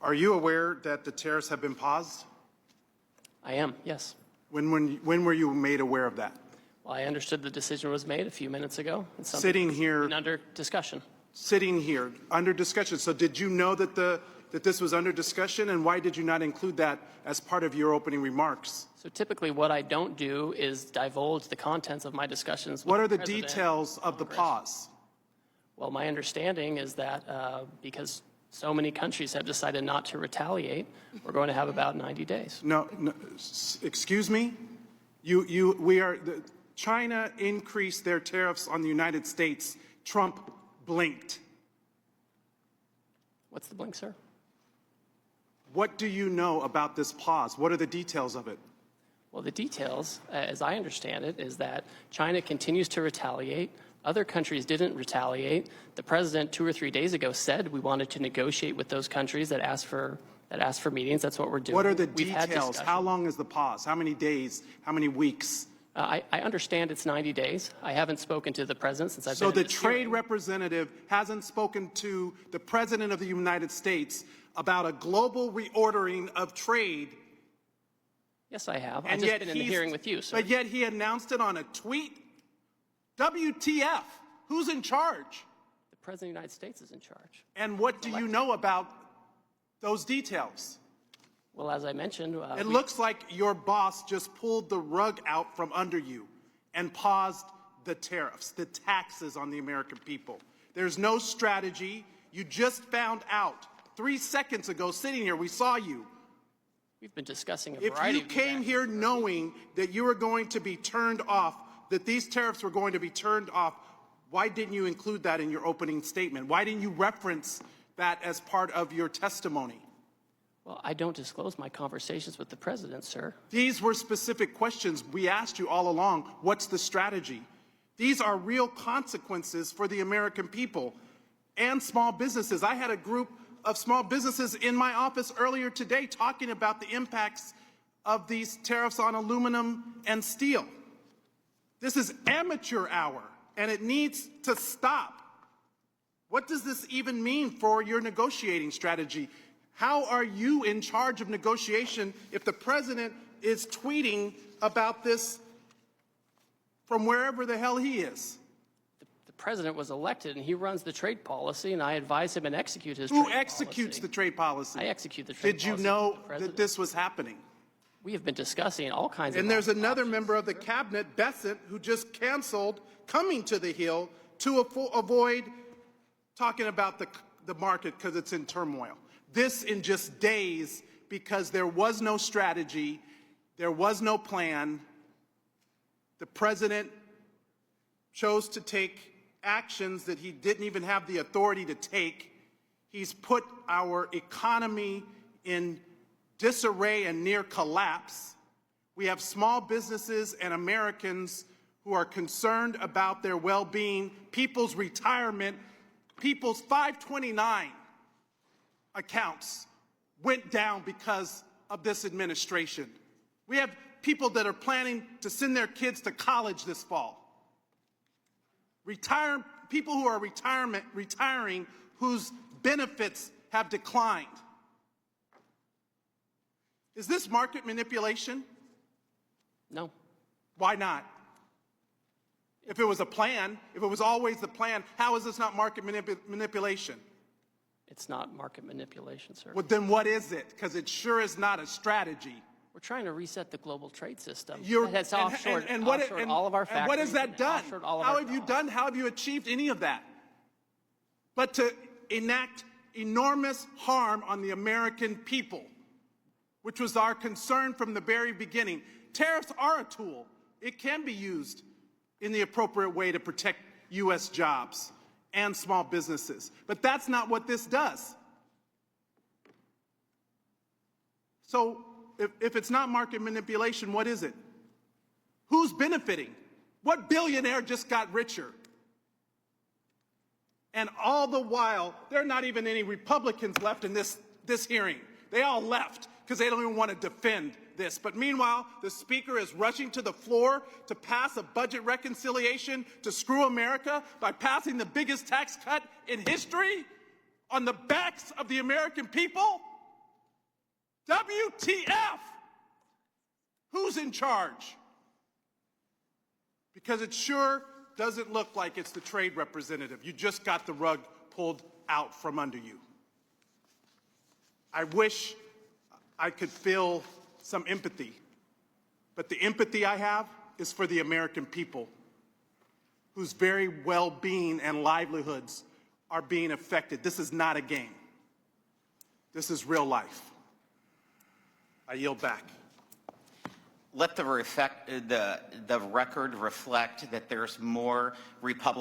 Are you aware that the tariffs have been paused? I am, yes. When were you made aware of that? Well, I understood the decision was made a few minutes ago. It's something Sitting here, under discussion. sitting here under discussion. So did you know that that this was under discussion, and why did you not include that as part of your opening remarks? So typically what I don't do is divulge the contents of my discussions with What are the President details of the pause? Well, my understanding is that because so many countries have decided not to retaliate, we're going to have about 90 days. No, excuse me? China increased their tariffs on the United States. Trump blinked. What's the blink, sir? What do you know about this pause? What are the details of it? Well, the details, as I understand it, is that China continues to retaliate. Other countries didn't retaliate. The president 2 or 3 days ago said we wanted to negotiate with those countries that asked for meetings. That's what we're doing. What are the details? How long is the pause? How many days? How many weeks? I understand it's 90 days. I haven't spoken to the president since I've been. So the trade representative hasn't spoken to the president of the United States about a global reordering of trade. Yes, I have. I've just been in the hearing with you, sir. But yet he announced it on a tweet. WTF? Who's in charge? The President of the United States is in charge. And what do you know about those details? Well, as I mentioned... it looks like your boss just pulled the rug out from under you and paused the tariffs, the taxes on the American people. There's no strategy. You just found out 3 seconds ago, sitting here, we saw you. We've been discussing a variety of... If you came here knowing that you were going to be turned off, that these tariffs were going to be turned off, why didn't you include that in your opening statement? Why didn't you reference that as part of your testimony? Well, I don't disclose my conversations with the president, sir. These were specific questions we asked you all along. What's the strategy? These are real consequences for the American people and small businesses. I had a group of small businesses in my office earlier today talking about the impacts of these tariffs on aluminum and steel. This is amateur hour, and it needs to stop. What does this even mean for your negotiating strategy? How are you in charge of negotiation if the president is tweeting about this from wherever the hell he is? The president was elected, and he runs the trade policy, and I advise him and execute his trade policy. Who executes the trade policy? I execute the trade policy. Did you know that this was happening? We have been discussing all kinds of... And there's another member of the cabinet, Bessent, who just canceled coming to the Hill to avoid talking about the market because it's in turmoil. This in just days because there was no strategy, there was no plan. The president chose to take actions that he didn't even have the authority to take. He's put our economy in disarray and near collapse. We have small businesses and Americans who are concerned about their well-being, people's retirement, people's 529 accounts went down because of this administration. We have people that are planning to send their kids to college this fall. People who are retiring whose benefits have declined. Is this market manipulation? No. Why not? If it was a plan, if it was always the plan, how is this not market manipulation? It's not market manipulation, sir. Well, then what is it? Because it sure is not a strategy. We're trying to reset the global trade system. That's offshored all of our factories. And what has that done? How have you achieved any of that? But to enact enormous harm on the American people, which was our concern from the very beginning. Tariffs are a tool. It can be used in the appropriate way to protect U.S. jobs and small businesses. But that's not what this does. So if it's not market manipulation, what is it? Who's benefiting? What billionaire just got richer? And all the while, there are not even any Republicans left in this hearing. They all left because they don't even want to defend this. But meanwhile, the Speaker is rushing to the floor to pass a budget reconciliation to screw America by passing the biggest tax cut in history on the backs of the American people. WTF? Who's in charge? Because it sure doesn't look like it's the trade representative. You just got the rug pulled out from under you. I wish I could feel some empathy, but the empathy I have is for the American people whose very well-being and livelihoods are being affected. This is not a game. This is real life. I yield back. Let the record reflect that there's more Republicans